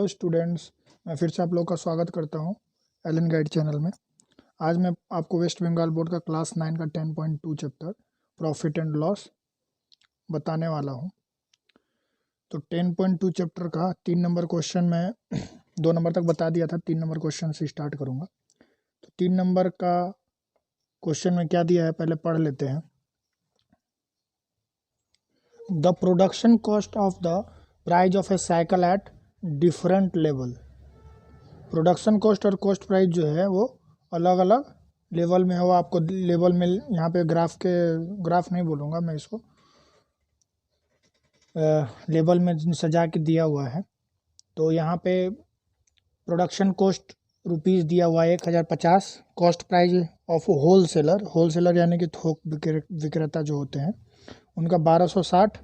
Students, मैं फिर से आप लोग का स्वागत करता हूं एलन गाइड चैनल में। आज मैं आपको वेस्ट बंगाल बोर्ड का क्लास 9 का 10.2 चैप्टर प्रॉफिट एंड लॉस बताने वाला हूं। तो 10.2 चैप्टर का 3 नंबर क्वेश्चन मैं 2 नंबर तक बता दिया था, 3 नंबर क्वेश्चन से स्टार्ट करूँगा। तो 3 नंबर का क्वेश्चन में क्या दिया है पहले पढ़ लेते हैं। The production cost of the price of A cycle at different level. Production cost और कॉस्ट प्राइस जो है वो अलग अलग लेवल में है। वो आपको लेवल में यहाँ पे ग्राफ नहीं बोलूँगा मैं इसको, लेवल में सजा के दिया हुआ है। तो यहाँ पे प्रोडक्शन कॉस्ट रुपीज़ दिया हुआ है 1050। कॉस्ट प्राइस ऑफ होलसेलर यानी कि थोक विक्रेता जो होते हैं उनका 1260,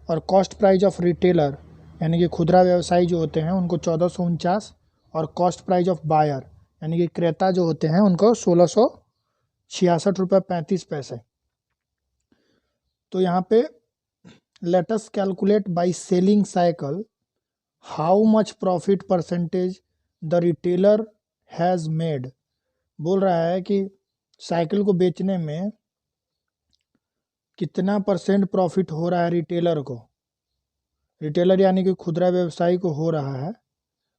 और कॉस्ट प्राइस ऑफ रिटेलर यानी कि खुदरा व्यवसायी जो होते हैं उनको 1449, और कॉस्ट प्राइस ऑफ बायर यानी कि क्रेता जो होते हैं उनको 1666 रुपये 35 पैसे। तो यहाँ पे late us calculate by selling cycle how much profit percentage the retailer has made. बोल रहा है कि साइकिल को बेचने में कितना परसेंट प्रॉफिट हो रहा है रिटेलर को। रिटेलर यानी कि खुदरा व्यवसायी को हो रहा है,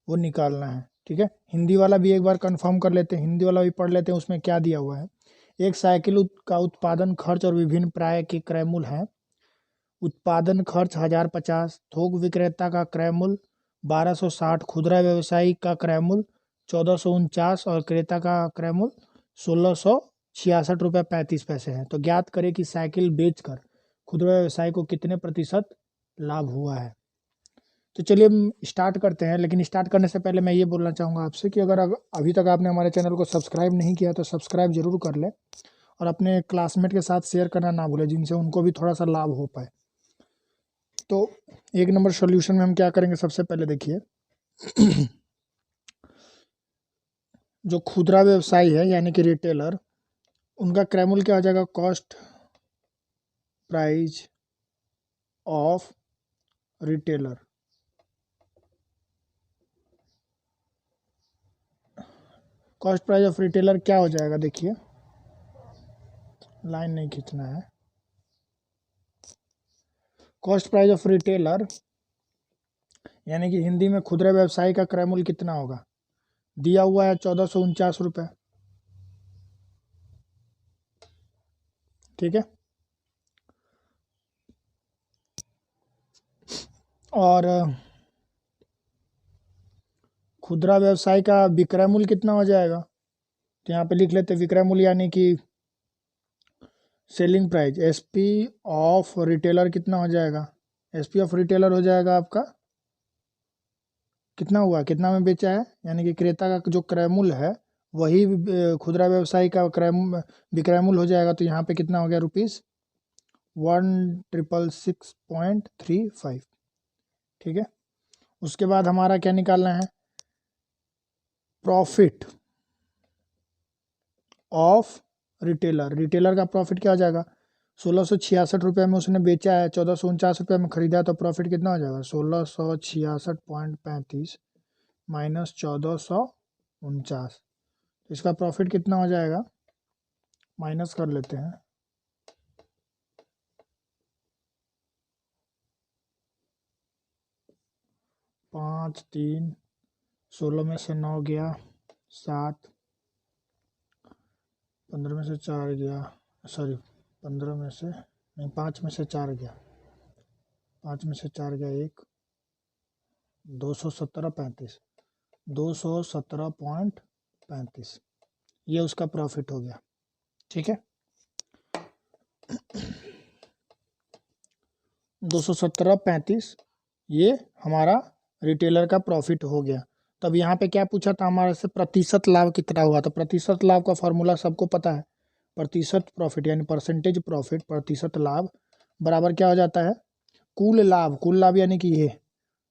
वो निकालना है। ठीक है, हिंदी वाला भी एक बार कंफर्म कर लेते हैं, हिंदी वाला भी पढ़ लेते हैं। उसमें क्या दिया हुआ है, एक साइकिल का उत्पादन खर्च और विभिन्न प्राय के क्रय मूल्य हैं। उत्पादन खर्च 1050, थोक विक्रेता का क्रय मूल्य 1260, खुदरा व्यवसायी का क्रय मूल्य 1449 और क्रेता का क्रय मूल्य 1666 रुपये 35 पैसे है। तो ज्ञात करें कि साइकिल बेचकर खुदरा व्यवसायी को कितने प्रतिशत लाभ हुआ है। तो चलिए हम स्टार्ट करते हैं, लेकिन स्टार्ट करने से पहले मैं ये बोलना चाहूँगा आपसे कि अगर अभी तक आपने हमारे चैनल को सब्सक्राइब नहीं किया तो सब्सक्राइब जरूर कर लें, और अपने क्लासमेट के साथ शेयर करना ना भूलें जिनसे उनको भी थोड़ा सा लाभ हो पाए। तो 1 नंबर सॉल्यूशन में हम क्या करेंगे, सबसे पहले देखिए जो खुदरा व्यवसायी है यानी कि रिटेलर, उनका क्रय मूल्य क्या हो जाएगा, cost price of retailer. Cost price of retailer क्या हो जाएगा, देखिए लाइन नहीं खींचना है। कॉस्ट प्राइस ऑफ रिटेलर यानी कि हिंदी में खुदरा व्यवसायी का क्रय मूल्य कितना होगा, दिया हुआ है 1449 रुपये। ठीक है, और खुदरा व्यवसाय का विक्रय मूल्य कितना हो जाएगा, तो यहाँ पे लिख लेते विक्रय मूल्य यानी कि selling price. SP of retailer कितना हो जाएगा, एसपी ऑफ रिटेलर हो जाएगा आपका कितना हुआ, कितना में बेचा है, यानी कि क्रेता का जो क्रय मूल्य है वही खुदरा व्यवसायी का विक्रय मूल्य हो जाएगा। तो यहाँ पे कितना हो गया, ₹1666.35। ठीक है, उसके बाद हमारा क्या निकालना है, प्रॉफिट ऑफ रिटेलर। रिटेलर का प्रॉफिट क्या हो जाएगा, 1666 रुपये में उसने बेचा है, 1449 रुपये में खरीदा है, तो प्रॉफिट कितना हो जाएगा 1666.35 माइनस 1449। इसका प्रॉफिट कितना हो जाएगा, माइनस कर लेते हैं, 5 3 16 में से 9 गया, 7 15 में से 4 गया, सॉरी 15 में से नहीं, 5 में से 4 गया, 5 में से 4 गया 1, 217.35, 217.35 ये उसका प्रॉफिट हो गया। ठीक है, 217.35 ये हमारा रिटेलर का प्रॉफिट हो गया। तब यहाँ पे क्या पूछा था हमारे से, प्रतिशत लाभ कितना हुआ। तो प्रतिशत लाभ का फॉर्मूला सबको पता है, प्रतिशत प्रॉफिट यानी परसेंटेज प्रॉफिट, प्रतिशत लाभ बराबर क्या हो जाता है, कुल लाभ। कुल लाभ यानी कि ये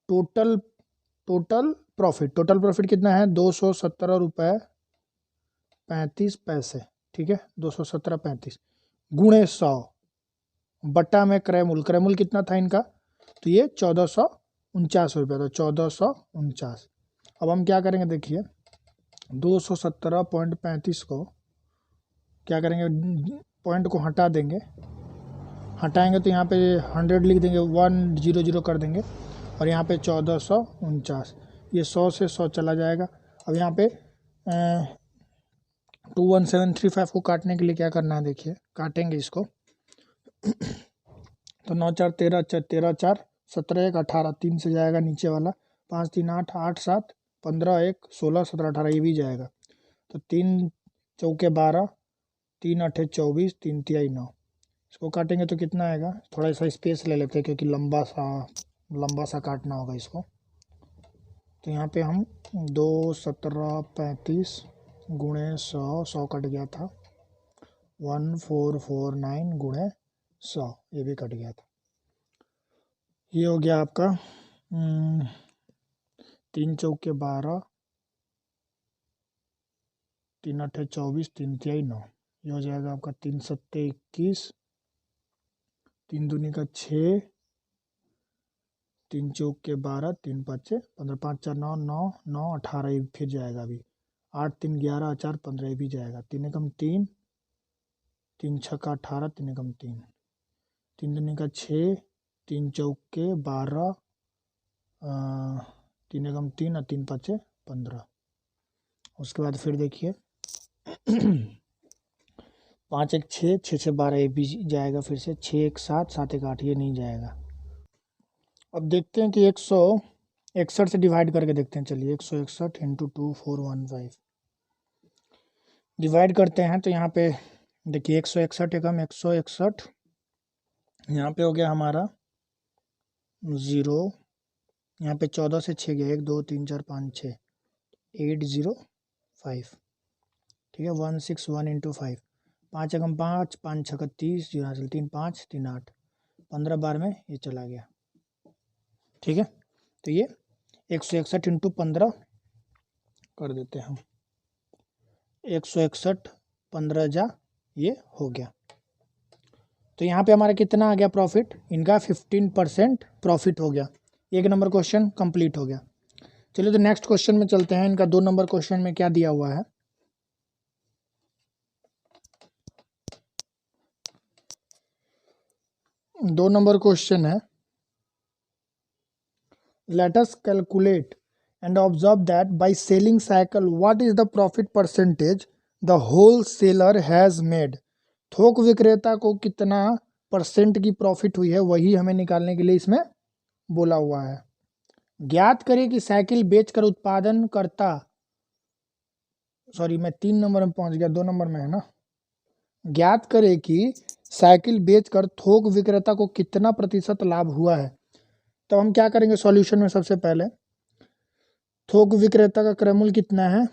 टोटल प्रॉफिट। टोटल प्रॉफिट कितना है, 217 रुपये 35 पैसे। ठीक है, 217.35 गुणे 100 बटा में क्रय मूल्य। क्रय मूल्य कितना था इनका, तो ये 1449 रुपये, तो 1449 अब हम क्या करेंगे देखिए, 217.35 को क्या करेंगे, पॉइंट को हटा देंगे, हटाएंगे तो यहाँ पे 100 लिख देंगे, 100 कर देंगे, और यहाँ पे 1449, ये 100 से 100 चला जाएगा। अब यहाँ पे 21735 को काटने के लिए क्या करना है, देखिए काटेंगे इसको तो 9 4 13, 13 4 17 1 18, 3 से जाएगा नीचे वाला, 5 3 8, 8 7 15 1 16 17 18, ये भी जाएगा। तो 3 चौके 12, 3 8 24, 3 तिहाई 9, इसको काटेंगे तो कितना आएगा, थोड़ा सा स्पेस ले लेते हैं क्योंकि लंबा सा काटना होगा इसको। तो यहाँ पे हम 21735 गुणे 100 कट गया था, 1449 गुणे 100 ये भी कट गया था। ये हो गया आपका 3 चौके 12, 3 8 24, 3 तिहाई 9, ये हो जाएगा आपका 3 7 21, 3 दूनी का 6, 3 चौके 12, 3 5 15, 5 4 9 9 9 18, ये फिर जाएगा अभी, 8 3 11 4 15, ये भी जाएगा, 3 एकम 3, 3 छक्का 18, 3 एकम 3, 3 दूनी का 6, 3 चौके 12, 3 एकम 3 और 3 5 15। उसके बाद फिर देखिए 5 1 6, 6 6 12, ये भी जाएगा, फिर से 6 1 7, 7 1 8, ये नहीं जाएगा। अब देखते हैं कि 161 से डिवाइड करके देखते हैं, चलिए 161 इंटू 2415 डिवाइड करते हैं। तो यहाँ पे देखिए 161 एकम 161, यहाँ पे हो गया हमारा 0, यहाँ पे 14 से 6 गया, 1 2 3 4 5 6, 805, ठीक है, 161 इंटू 5, 5 एकम 5, 5 छक्का 30, 0 हासिल 3 5 3 8, 15 बार में ये चला गया, ठीक है। तो ये 161 इंटू 15 कर देते हैं हम, 161 15 जा, ये हो गया। तो यहाँ पे हमारा कितना आ गया प्रॉफिट, इनका 15% प्रॉफिट हो गया। 1 नंबर क्वेश्चन कंप्लीट हो गया। चलिए तो नेक्स्ट क्वेश्चन में चलते हैं। इनका 2 नंबर क्वेश्चन में क्या दिया हुआ है, दो नंबर क्वेश्चन है, let us calculate and observe that by selling cycle what is the profit percentage the wholesaler has made। थोक विक्रेता को कितना परसेंट की प्रॉफिट हुई है, वही हमें निकालने के लिए इसमें बोला हुआ है। ज्ञात करें कि साइकिल बेचकर उत्पादन करता, सॉरी मैं 3 नंबर में पहुंच गया, 2 नंबर में है ना। ज्ञात करें कि साइकिल बेचकर थोक विक्रेता को कितना प्रतिशत लाभ हुआ है। तो हम क्या करेंगे सॉल्यूशन में, सबसे पहले थोक विक्रेता का क्रय मूल्य कितना है,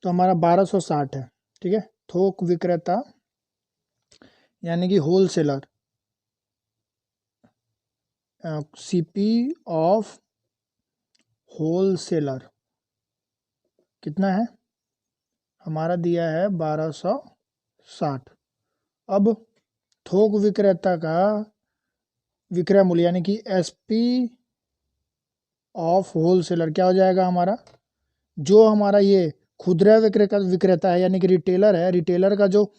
तो हमारा 1260 है, ठीक है। थोक विक्रेता यानी कि होलसेलर, सीपी ऑफ होलसेलर कितना है, हमारा दिया है 1260। अब थोक विक्रेता का विक्रय मूल्य यानी कि एसपी ऑफ होलसेलर क्या हो जाएगा हमारा, जो हमारा ये खुदरा विक्रेता है यानी कि रिटेलर है, रिटेलर का जो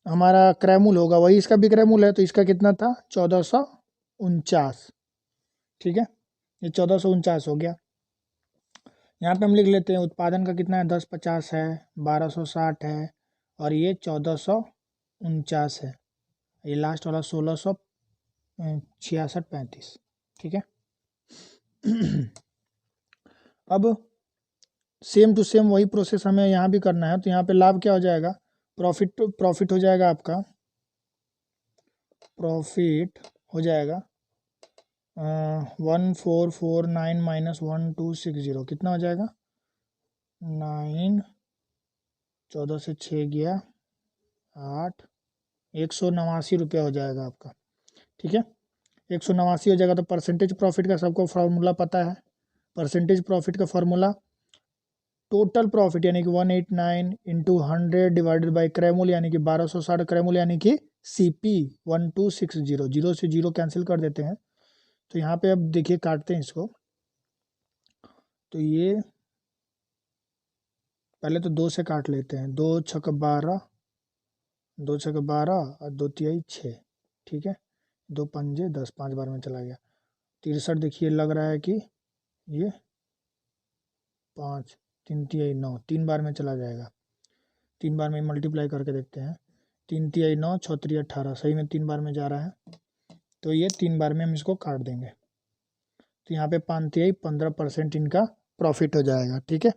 हमारा क्रय मूल्य होगा वही इसका विक्रय मूल्य है। तो इसका कितना था, 1449, ठीक है, ये 1449 हो गया। यहाँ पे हम लिख लेते हैं उत्पादन का कितना है, 1050 है, 1260 है, और ये 1449 है, ये लास्ट वाला 1666.35, ठीक है। अब सेम टू सेम वही प्रोसेस हमें यहाँ भी करना है। तो यहाँ पे लाभ क्या हो जाएगा, प्रॉफिट हो जाएगा आपका, प्रॉफिट हो जाएगा 1449 माइनस 1260, कितना हो जाएगा 9, 14 से 6 गया 8, 189 रुपया हो जाएगा आपका, ठीक है। 189 हो जाएगा। तो परसेंटेज प्रॉफिट का सबको फार्मूला पता है, परसेंटेज प्रॉफिट का फार्मूला टोटल प्रॉफिट यानी कि 189 इंटू 100 डिवाइडेड बाई क्रय मूल्य यानी कि 1260 क्रय मूल्य यानी कि CP 1260, 0 से 0 कैंसिल कर देते हैं। तो यहाँ पे अब देखिए काटते हैं इसको, तो ये पहले तो 2 से काट लेते हैं, 2 छक 12, 2 छक 12 और 2 तिहाई 6, ठीक है, 2 पंजे 10, 5 बार में चला गया। 63 देखिए लग रहा है कि ये 5, 3 तिहाई 9, 3 बार में चला जाएगा। 3 बार में मल्टीप्लाई करके देखते हैं, 3 तिहाई 9, 6 3 18, सही में 3 बार में जा रहा है, तो ये 3 बार में हम इसको काट देंगे। तो यहाँ पे 5 तिहाई 15% इनका प्रॉफिट हो जाएगा, ठीक है।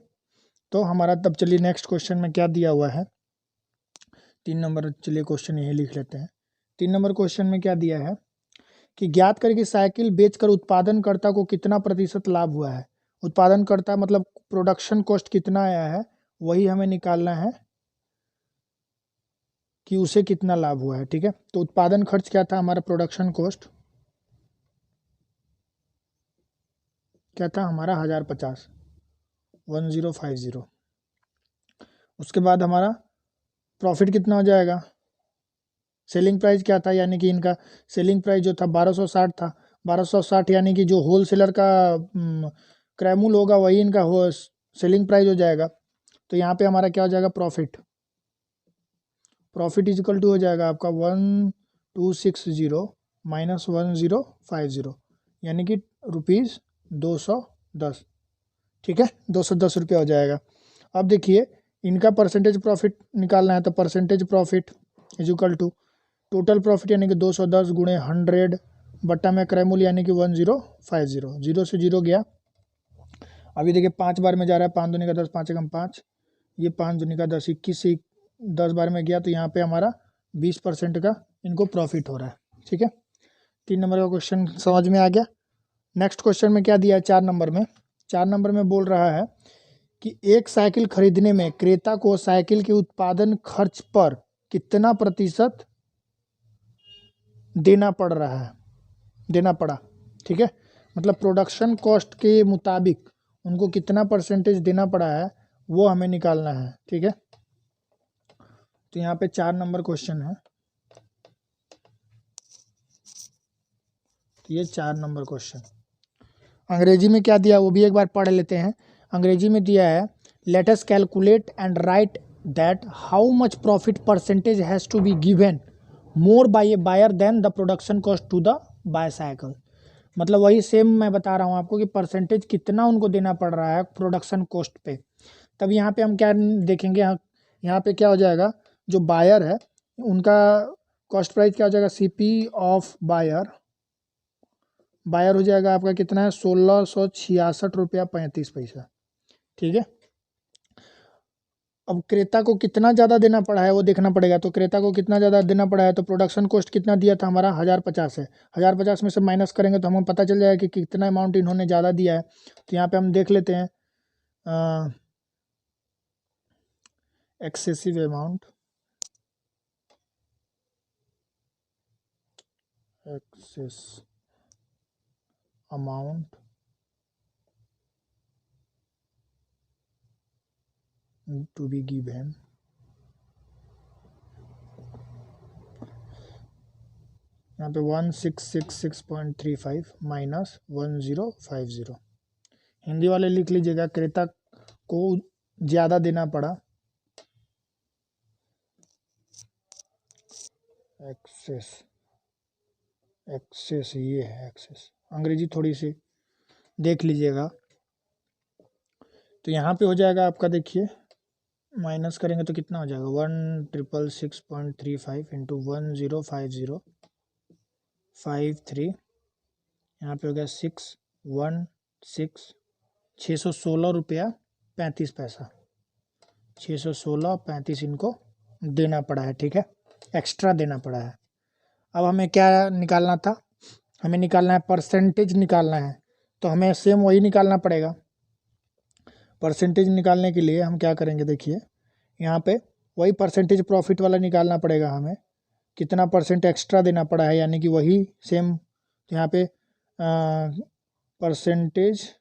तो हमारा तब चलिए नेक्स्ट क्वेश्चन में क्या दिया हुआ है, 3 नंबर, चलिए क्वेश्चन यही लिख लेते हैं। 3 नंबर क्वेश्चन में क्या दिया है कि ज्ञात करें कि साइकिल बेचकर उत्पादनकर्ता को कितना प्रतिशत लाभ हुआ है। उत्पादनकर्ता मतलब प्रोडक्शन कॉस्ट कितना आया है, वही हमें निकालना है कि उसे कितना लाभ हुआ है, ठीक है। तो उत्पादन खर्च क्या था हमारा, प्रोडक्शन कॉस्ट क्या था हमारा 1050, 1050। उसके बाद हमारा प्रॉफिट कितना हो जाएगा, सेलिंग प्राइस क्या था, यानी कि इनका सेलिंग प्राइस जो था 1260 था, 1260 यानी कि जो होलसेलर का क्रयमूल्य होगा वही इनका सेलिंग प्राइस हो जाएगा। तो यहाँ पे हमारा क्या हो जाएगा, प्रॉफिट इज इक्वल टू हो जाएगा आपका 1260 माइनस 1050, यानी कि ₹210, ठीक है, 210 रुपया हो जाएगा। अब देखिए इनका परसेंटेज प्रॉफिट निकालना है, तो percentage profit is equal to total profit यानी कि 210 गुणे 100 बट्टा में क्रय मूल्य यानी कि 1050, 0 से 0 गया। अभी देखिए 5 बार में जा रहा है, 5 दूनी का 10, 5 एकम 5, ये 5 दूनी का 10, 21 से 10 बार में गया, तो यहाँ पे हमारा 20% का इनको प्रॉफिट हो रहा है, ठीक है। 3 नंबर का क्वेश्चन समझ में आ गया। नेक्स्ट क्वेश्चन में क्या दिया है 4 नंबर में, 4 नंबर में बोल रहा है कि एक साइकिल खरीदने में क्रेता को साइकिल के उत्पादन खर्च पर कितना प्रतिशत देना पड़ा, ठीक है, मतलब प्रोडक्शन कॉस्ट के मुताबिक उनको कितना परसेंटेज देना पड़ा है वो हमें निकालना है, ठीक है। तो यहाँ पे 4 नंबर क्वेश्चन है, तो ये 4 नंबर क्वेश्चन। अंग्रेजी में क्या दिया वो भी एक बार पढ़ लेते हैं। अंग्रेजी में दिया है, let us calculate and write that how much profit percentage has to be given more by a buyer than the production cost to the bicycle. मतलब वही सेम मैं बता रहा हूँ आपको कि परसेंटेज कितना उनको देना पड़ रहा है प्रोडक्शन कॉस्ट पे। तब यहाँ पे हम क्या देखेंगे, यहाँ पे क्या हो जाएगा, जो बायर है उनका कॉस्ट प्राइस क्या हो जाएगा, सीपी ऑफ बायर हो जाएगा आपका कितना है, 1666 रुपया 35 पैसा, ठीक है। अब क्रेता को कितना ज़्यादा देना पड़ा है वो देखना पड़ेगा। तो क्रेता को कितना ज़्यादा देना पड़ा है, तो प्रोडक्शन कॉस्ट कितना दिया था हमारा 1050 है, 1050 में से माइनस करेंगे तो हमें पता चल जाएगा कि कितना अमाउंट इन्होंने ज़्यादा दिया है। तो यहाँ पे हम देख लेते हैं excessive amount, to be given, यहाँ पे 1666.35 माइनस 1050, हिंदी वाले लिख लीजिएगा, क्रेता को ज़्यादा देना पड़ा, एक्सेस ये है एक्सेस, अंग्रेजी थोड़ी सी देख लीजिएगा। तो यहाँ पे हो जाएगा आपका, देखिए माइनस करेंगे तो कितना हो जाएगा, 1666.35 इंटू 1050.53, यहाँ पे हो गया 616 रुपया 35 पैसा, 616.35 इनको देना पड़ा है, ठीक है, एक्स्ट्रा देना पड़ा है। अब हमें क्या निकालना था, हमें निकालना है परसेंटेज निकालना है, तो हमें सेम वही निकालना पड़ेगा। परसेंटेज निकालने के लिए हम क्या करेंगे, देखिए यहाँ पे वही परसेंटेज प्रॉफिट वाला निकालना पड़ेगा हमें, कितना परसेंट एक्स्ट्रा देना पड़ा है, यानी कि वही सेम यहाँ पे percentage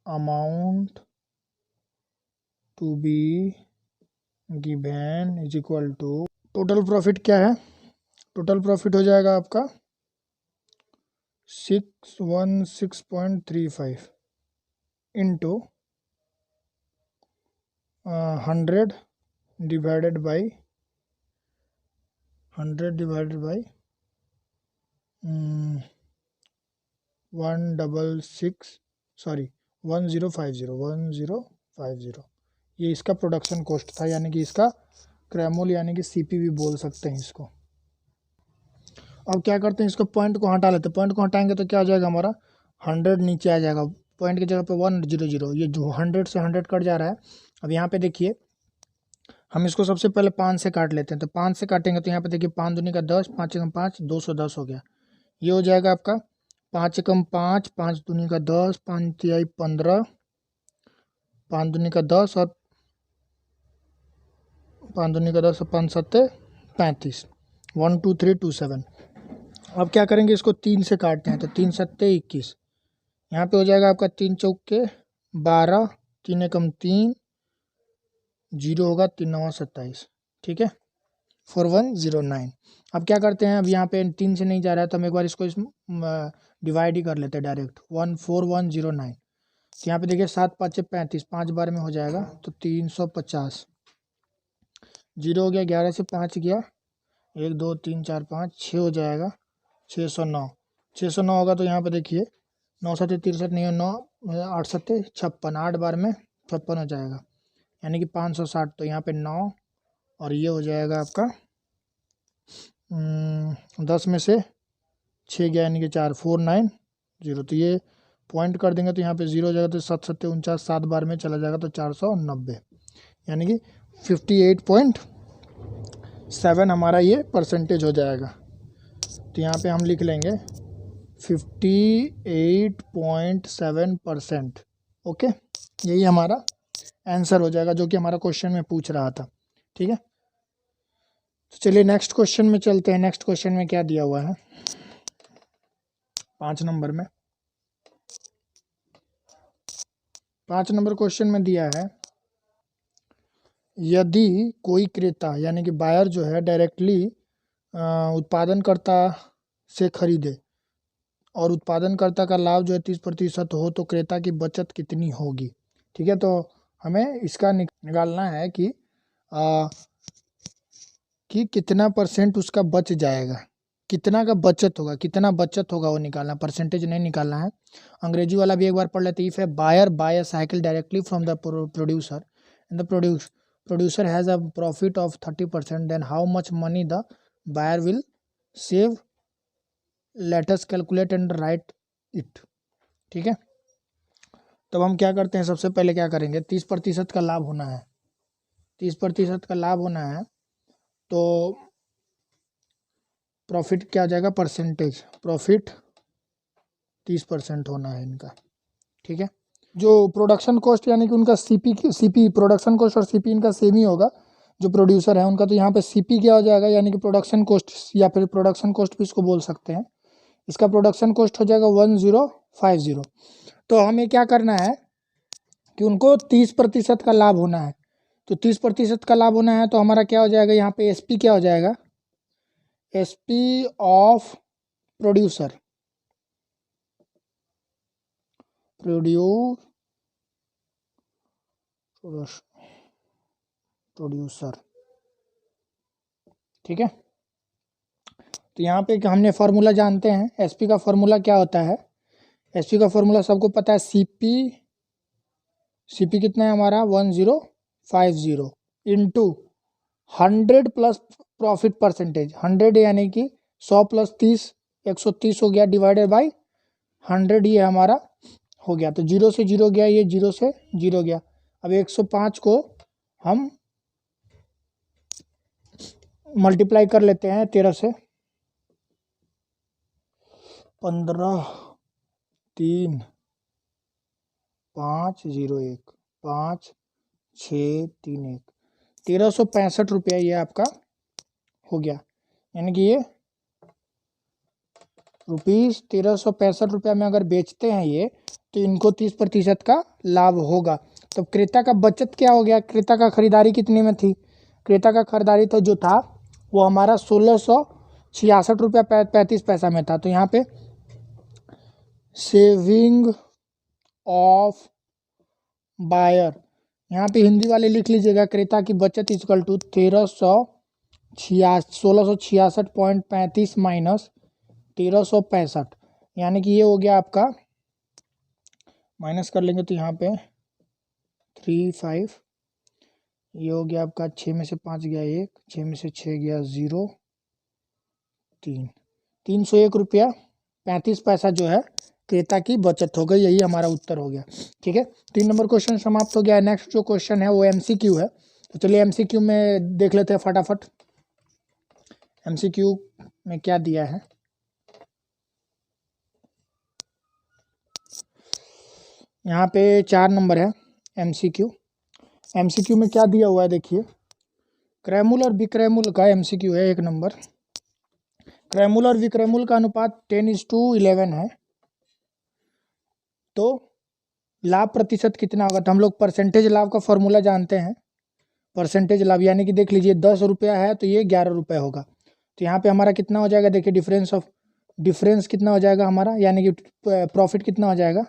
amount to be given is equal to total profit क्या है, टोटल प्रॉफिट हो जाएगा आपका 616.35 इंटू 100 डिवाइडेड बाई 1050 ये इसका प्रोडक्शन कॉस्ट था, यानी कि इसका क्रैमोल यानी कि सीपी भी बोल सकते हैं इसको। अब क्या करते हैं, इसको पॉइंट को हटा लेते हैं। पॉइंट को हटाएंगे तो क्या हो जाएगा हमारा 100 नीचे आ जाएगा, पॉइंट की जगह पे 100, ये जो 100 से 100 कट जा रहा है। अब यहाँ पे देखिए हम इसको सबसे पहले 5 से काट लेते हैं, तो 5 से काटेंगे तो यहाँ पे देखिए 5 दूनी का 10, 5 एकम 5, 210 हो गया। ये हो जाएगा आपका 5 एकम 5, 5 दूनी का 10, 5 तिहाई 15, 5 दूनी का 10 और 5 दूनी का 10 और 5 सत्ते 35, 12327। अब क्या करेंगे, इसको 3 से काटते हैं, तो 3 सत्ते 21, यहाँ पे हो जाएगा आपका 3 चौके 12, 3 एकम 3, 0 होगा 3 9 27, ठीक है 4109। अब क्या करते हैं, अब यहाँ पे 3 से नहीं जा रहा है तो हम एक बार इसको डिवाइड ही कर लेते हैं डायरेक्ट, 14109। तो यहाँ पे देखिए 7 5 35, 5 बार में हो जाएगा तो 350, 0 हो गया, 11 से 5 गया, 1 2 3 4 5 6 हो जाएगा, 609, 609 होगा। तो यहाँ पे देखिए 9 7 63 नहीं, 9 8 7 56, 8 बार में 56 हो जाएगा, यानी कि 560। तो यहाँ पे 9 और ये हो जाएगा आपका 10 में से 6 गया, यानी कि 4, 490। तो ये पॉइंट कर देंगे तो यहाँ पे 0 हो जाएगा, तो 7 7 49, 7 बार में चला जाएगा तो 490, यानी कि 58.7 हमारा ये परसेंटेज हो जाएगा। तो यहाँ पे हम लिख लेंगे 58.7%। ओके, यही हमारा आंसर हो जाएगा जो कि हमारा क्वेश्चन में पूछ रहा था, ठीक है। तो चलिए नेक्स्ट क्वेश्चन में चलते हैं। नेक्स्ट क्वेश्चन में क्या दिया हुआ है, 5 नंबर में, 5 नंबर क्वेश्चन में दिया है, यदि कोई क्रेता यानी कि बायर जो है डायरेक्टली उत्पादनकर्ता से खरीदे और उत्पादनकर्ता का लाभ जो है 30% हो तो क्रेता की बचत कितनी होगी, ठीक है। तो हमें इसका निकालना है कि कितना परसेंट उसका बच जाएगा, कितना का बचत होगा, कितना बचत होगा वो निकालना, परसेंटेज नहीं निकालना है। अंग्रेजी वाला भी एक बार पढ़ लेते हैं। If a buyer buy a cycle directly from the producer and the producer has a profit of 30%, then how much money the buyer will save, let us calculate and write it, ठीक है। तब हम क्या करते हैं, सबसे पहले क्या करेंगे, 30% का लाभ होना है, 30% का लाभ होना है तो प्रॉफिट क्या आ जाएगा, परसेंटेज, प्रॉफिट 30% होना है इनका, ठीक है। जो प्रोडक्शन कॉस्ट यानी कि उनका सीपी प्रोडक्शन कॉस्ट और सीपी इनका सेम ही होगा, जो प्रोड्यूसर है उनका। तो यहाँ पे सीपी क्या हो जाएगा, यानी कि प्रोडक्शन कॉस्ट, या फिर प्रोडक्शन कॉस्ट भी इसको बोल सकते हैं। इसका प्रोडक्शन कॉस्ट हो जाएगा 1050। तो हमें क्या करना है कि उनको 30% का लाभ होना है। तो 30% का लाभ होना है तो हमारा क्या हो जाएगा, यहाँ पे एसपी क्या हो जाएगा, एसपी ऑफ प्रोड्यूसर, प्रोड्यूसर, ठीक है। तो यहाँ पे हमने फार्मूला जानते हैं, एसपी का फार्मूला क्या होता है, एसपी का फार्मूला सबको पता है, सीपी कितना है हमारा 1050 इंटू 100 प्लस प्रॉफिट परसेंटेज, 100 यानी कि 100 प्लस 30, 130 हो गया, डिवाइडेड बाई 100, ये हमारा हो गया। तो 0 से 0 गया, ये 0 से 0 गया। अब 105 को हम मल्टीप्लाई कर लेते हैं 13 से, 15 3 5 0 1 5 6 3 1, 1365 रुपया ये आपका हो गया, यानी कि ये रुपीज़ 1365 में अगर बेचते हैं ये, तो इनको 30% का लाभ होगा। तो क्रेता का बचत क्या हो गया, क्रेता का खरीदारी कितने में थी, क्रेता का खरीदारी तो जो था वो हमारा 1666 रुपया 35 पैसा में था। तो यहाँ पे सेविंग ऑफ बायर यहाँ पे हिंदी वाले लिख लीजिएगा, क्रेता की बचत इक्वल टू 1666.35 माइनस 1365, यानी कि ये हो गया आपका, माइनस कर लेंगे तो यहाँ पे 35, ये हो गया आपका 6 में से 5 गया 1, 6 में से 6 गया 0, 301 रुपया 35 पैसा जो है क्रेता की बचत हो गई। यही हमारा उत्तर हो गया। ठीक है, 3 नंबर क्वेश्चन समाप्त हो गया। नेक्स्ट जो क्वेश्चन है वो एमसीक्यू है, तो चलिए एमसीक्यू में देख लेते हैं फटाफट। एमसीक्यू में क्या दिया है, यहाँ पे 4 नंबर है एमसीक्यू। एमसीक्यू में क्या दिया हुआ है देखिए, क्रयमूल और विक्रयमूल का एमसीक्यू है 1 नंबर। क्रयमूल और विक्रयमूल का अनुपात 10:11 है, तो लाभ प्रतिशत कितना होगा, तो हम लोग परसेंटेज लाभ का फॉर्मूला जानते हैं। परसेंटेज लाभ यानी कि देख लीजिए 10 रुपया है तो ये 11 रुपये होगा, तो यहाँ पे हमारा कितना हो जाएगा, देखिए डिफरेंस कितना हो जाएगा हमारा, यानी कि प्रॉफिट कितना हो जाएगा,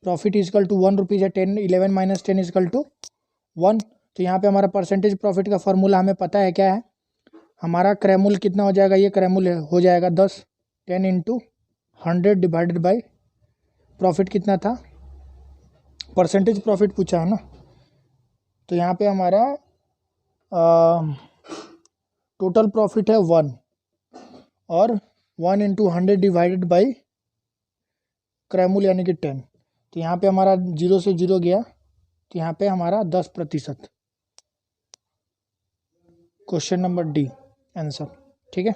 प्रॉफिट इजकल टू 1 रुपीज़ है, 11 माइनस 10 इजकल टू 1। तो यहाँ पे हमारा परसेंटेज प्रॉफिट का फॉर्मूला हमें पता है क्या है, हमारा क्रयमूल कितना हो जाएगा, ये क्रयमूल हो जाएगा 10, 10 इंटू 100 डिवाइडेड बाई प्रॉफिट कितना था, परसेंटेज प्रॉफिट पूछा है ना, तो यहाँ पे हमारा टोटल प्रॉफिट है 1 और 1 इंटू 100 डिवाइडेड बाई क्रयमूल यानी कि 10, तो यहाँ पे हमारा 0 से 0 गया, तो यहाँ पे हमारा 10%। Question number D answer. ठीक है,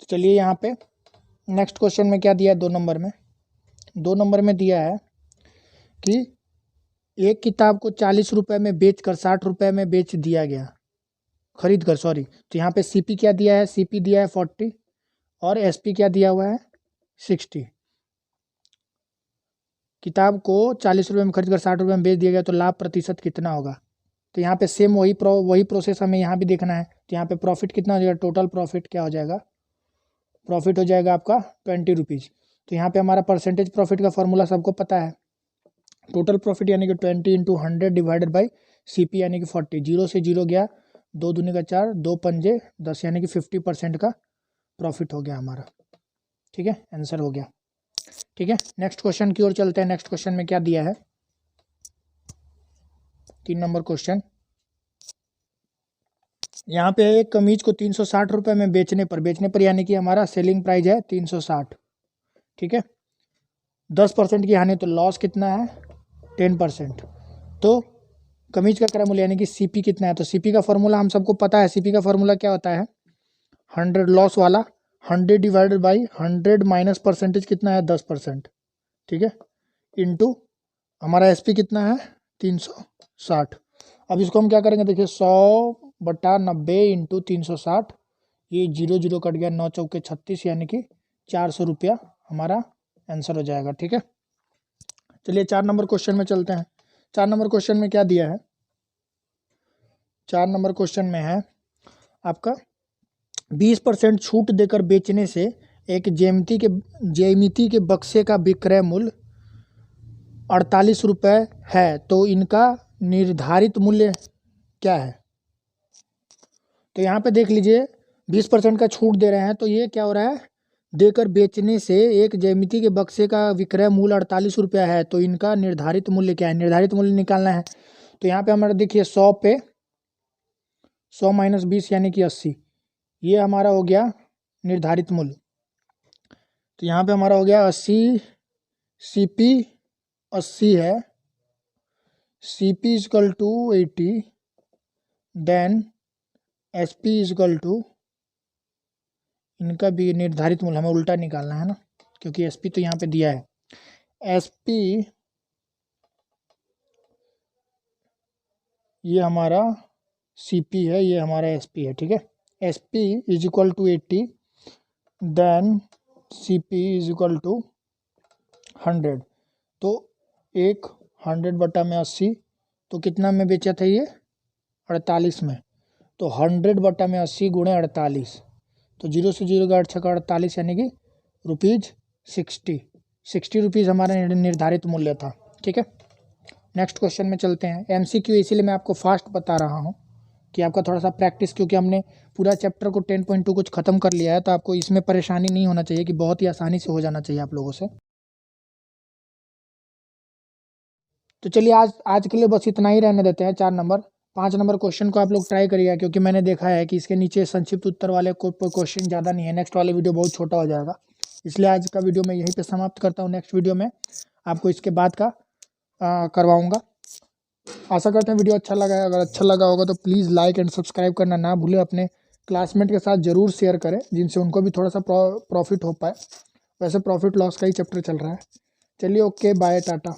तो चलिए यहाँ पे नेक्स्ट क्वेश्चन में क्या दिया है, 2 नंबर में। 2 नंबर में दिया है कि एक किताब को 40 रुपये में बेचकर 60 रुपये में बेच दिया गया, खरीद कर, सॉरी। तो यहाँ पे सीपी क्या दिया है, सीपी दिया है 40 और एसपी क्या दिया हुआ है 60। किताब को 40 रुपये में खरीद कर 60 रुपये में बेच दिया गया, तो लाभ प्रतिशत कितना होगा, तो यहाँ पे सेम वही प्रोसेस हमें यहाँ भी देखना है। तो यहाँ पे प्रॉफिट कितना हो जाएगा, टोटल प्रॉफिट क्या हो जाएगा, प्रॉफिट हो जाएगा आपका 20 रुपीज़। तो यहाँ पे हमारा परसेंटेज प्रॉफिट का फॉर्मूला सबको पता है, टोटल प्रॉफिट यानी कि 20 इंटू 100 डिवाइडेड बाई सीपी यानी कि 40, 0 से 0 गया, 2 दूनी का 4, 2 पंजे 10, यानी कि 50% का प्रॉफिट हो गया हमारा। ठीक है, आंसर हो गया। ठीक है, नेक्स्ट क्वेश्चन की ओर चलते हैं। नेक्स्ट क्वेश्चन में क्या दिया है, 3 नंबर क्वेश्चन। यहाँ पे एक कमीज को 360 रुपये में बेचने पर यानी कि हमारा सेलिंग प्राइस है 360। ठीक है, 10% की हानि, तो लॉस कितना है 10%। तो कमीज का क्रय मूल्य यानी कि सीपी कितना है, तो सीपी का फॉर्मूला हम सबको पता है। सीपी का फॉर्मूला क्या होता है, 100 लॉस वाला, 100 डिवाइडेड बाई 100 माइनस परसेंटेज कितना है 10%। ठीक है, इंटू हमारा एसपी कितना है 360। अब इसको हम क्या करेंगे, देखिए 100/90 इंटू 360, ये 0 0 कट गया, 9 चौके 36, यानी कि 400 रुपया हमारा आंसर हो जाएगा। ठीक है, चलिए 4 नंबर क्वेश्चन में चलते हैं। 4 नंबर क्वेश्चन में क्या दिया है, 4 नंबर क्वेश्चन में है आपका 20% छूट देकर बेचने से एक ज्यामिति के बक्से का विक्रय मूल्य 48 रुपये है, तो इनका निर्धारित मूल्य क्या है। तो यहाँ पे देख लीजिए 20% का छूट दे रहे हैं, तो ये क्या हो रहा है, देकर बेचने से एक ज्यामिति के बक्से का विक्रय मूल्य 48 रुपया है, तो इनका निर्धारित मूल्य क्या है, निर्धारित मूल्य निकालना है। तो यहाँ पे हमारा देखिए 100 पे 100 माइनस 20 यानी कि 80, ये हमारा हो गया निर्धारित मूल्य। तो यहाँ पे हमारा हो गया 80, सीपी 80 है, CP is equal to 80, then SP is equal to, इनका भी निर्धारित मूल्य हमें उल्टा निकालना है ना, क्योंकि एसपी तो यहाँ पे दिया है, एसपी ये हमारा सीपी है, ये हमारा एसपी है। ठीक है, SP is equal to 80, then CP is equal to 100, तो 100 में 80, तो कितना में बेचा था ये 48 में, तो 100 में 80 गुणे 48, तो 0 से 0 का 8 छक्का 48, यानी कि ₹60 रुपीज़ हमारा निर्धारित मूल्य था। ठीक है, नेक्स्ट क्वेश्चन में चलते हैं। MCQ इसीलिए मैं आपको फास्ट बता रहा हूँ कि आपका थोड़ा सा प्रैक्टिस, क्योंकि हमने पूरा चैप्टर को 10.2 कुछ ख़त्म कर लिया है, तो आपको इसमें परेशानी नहीं होना चाहिए कि बहुत ही आसानी से हो जाना चाहिए आप लोगों से। तो चलिए आज के लिए बस इतना ही रहने देते हैं। 4 नंबर 5 नंबर क्वेश्चन को आप लोग ट्राई करिएगा, क्योंकि मैंने देखा है कि इसके नीचे संक्षिप्त उत्तर वाले क्वेश्चन ज़्यादा नहीं है। नेक्स्ट वाले वीडियो बहुत छोटा हो जाएगा, इसलिए आज का वीडियो मैं यहीं पे समाप्त करता हूँ। नेक्स्ट वीडियो में आपको इसके बाद का करवाऊँगा। आशा करते हैं वीडियो अच्छा लगा है। अगर अच्छा लगा होगा तो प्लीज़ लाइक एंड सब्सक्राइब करना ना भूलें। अपने क्लासमेट के साथ ज़रूर शेयर करें, जिनसे उनको भी थोड़ा सा प्रॉफिट हो पाए। वैसे प्रॉफिट लॉस का ही चैप्टर चल रहा है। चलिए, ओके, बाय, टाटा।